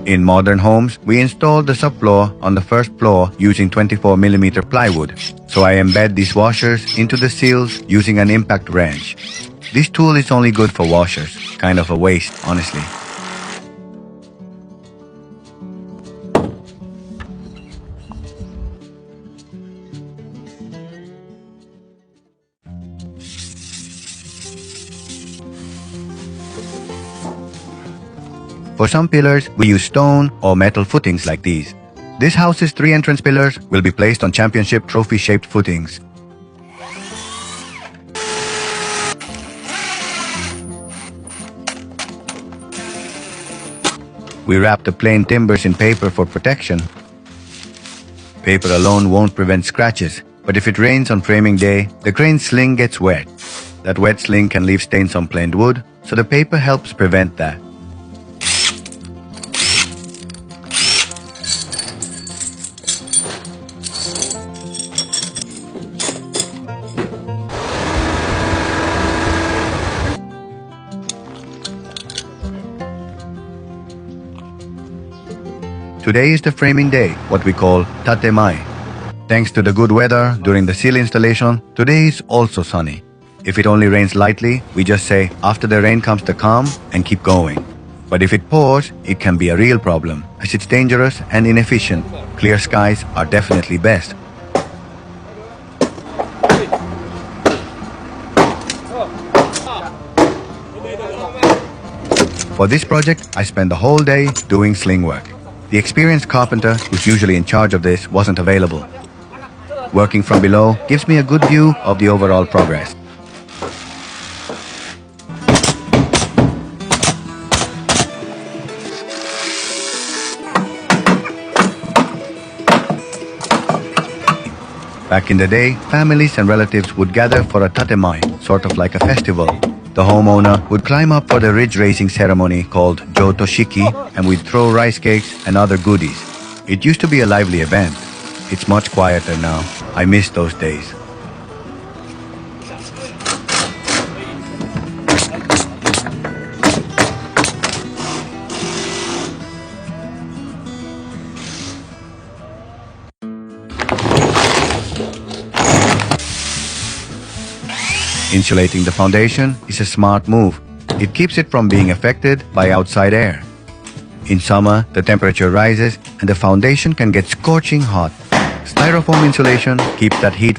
In modern homes, we install the subfloor on the first floor using 24mm plywood. So I embed these washers into the seals using an impact wrench. This tool is only good for washers. Kind of a waste, honestly. For some pillars, we use stone or metal footings like these. This house's 3 entrance pillars will be placed on championship trophy-shaped footings. We wrap the plain timbers in paper for protection. Paper alone won't prevent scratches, but if it rains on framing day, the crane sling gets wet. That wet sling can leave stains on planed wood, so the paper helps prevent that. Today is the framing day, what we call tatemai. Thanks to the good weather during the seal installation, today is also sunny. If it only rains lightly, we just say, after the rain comes the calm, and keep going. But if it pours, it can be a real problem, as it's dangerous and inefficient. Clear skies are definitely best. For this project, I spent the whole day doing sling work. The experienced carpenter, who's usually in charge of this, wasn't available. Working from below gives me a good view of the overall progress. Back in the day, families and relatives would gather for a tatemai, sort of like a festival. The homeowner would climb up for the ridge racing ceremony called Jotoshiki, and we'd throw rice cakes and other goodies. It used to be a lively event. It's much quieter now. I miss those days. Insulating the foundation is a smart move. It keeps it from being affected by outside air. In summer, the temperature rises and the foundation can get scorching hot. Styrofoam insulation keeps that heat